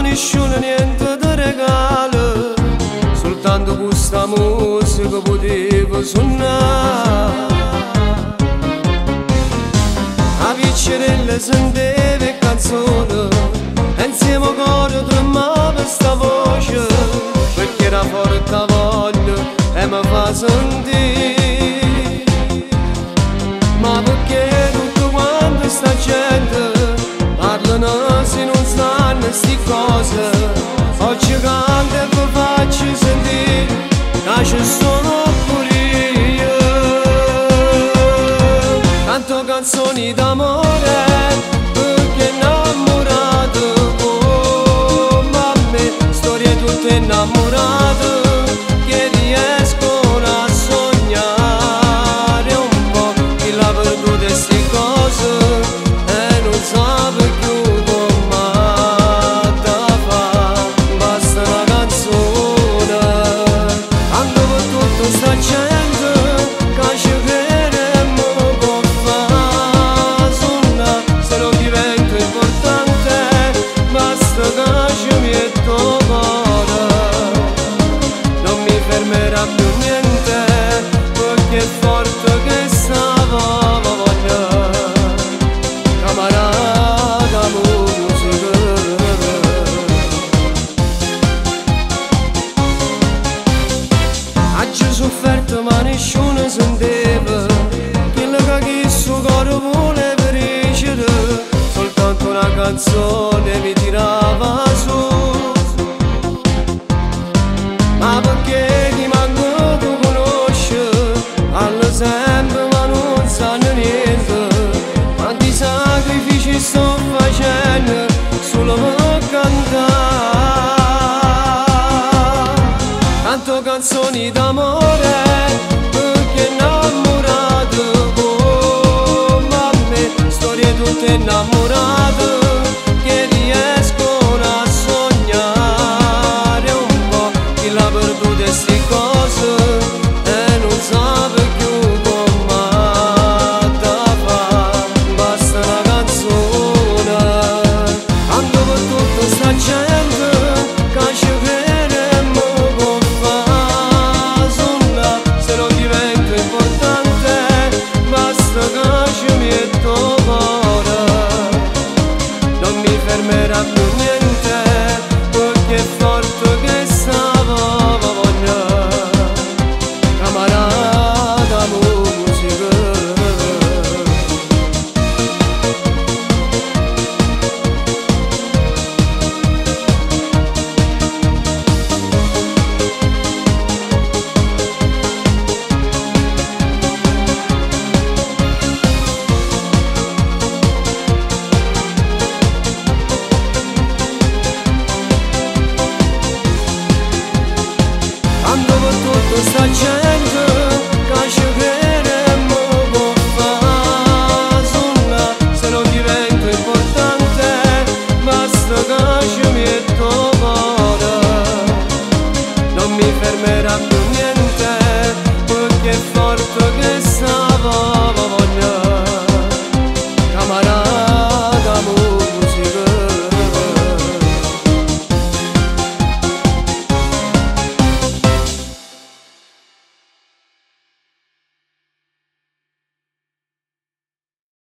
nessuno niente ti regala, soltanto questa musica potevo suonare. A piccerelle senteva canzone, insieme a coro tremava sta voce, perché era forte a voglia e mi fa sentire. Ma perché tutto quanto sta gente parlano se non sanno sti cose? Oggi canto e vi faccio sentire che ci sono pure io. Canto canzoni d'amore perché innamorato come me, storie tutte innamorate che riescono a sognare un po' chi l'ha perdute sti cose e non sa più come da fa. Basta una canzone quando per tutta sta gente che ci crediamo può fare suona. Se non divento importante basta che ci metto cuore, non mi fermerà più niente perché è forte che stava voglia. Camarada musica, oggi sofferto ma nessuno sentiva quello che questo coro voleva dicere, soltanto una canzone mi tirava su. Ma perché chi manco tu conosce parla sempre ma non sanno niente, quanti sacrifici sto facendo solo per cantare. Canto canzoni d'amore perché innamorato come me, storie tutte innamorate che riescono a sognare un po' chi l'ha perdute sti cose e non sa più come da fa. Basta una canzone quando per tutta sta gente che ci crediamo può fare suona. Se non divento importante basta che ci metto cuore, non mi fermerà più niente perché è forte che stava voglia. Camarada musica. Quando per tutta sta gente che ci crediamo può fare suona. Se non divento importante basta che ci metto cuore, non mi fermerà più niente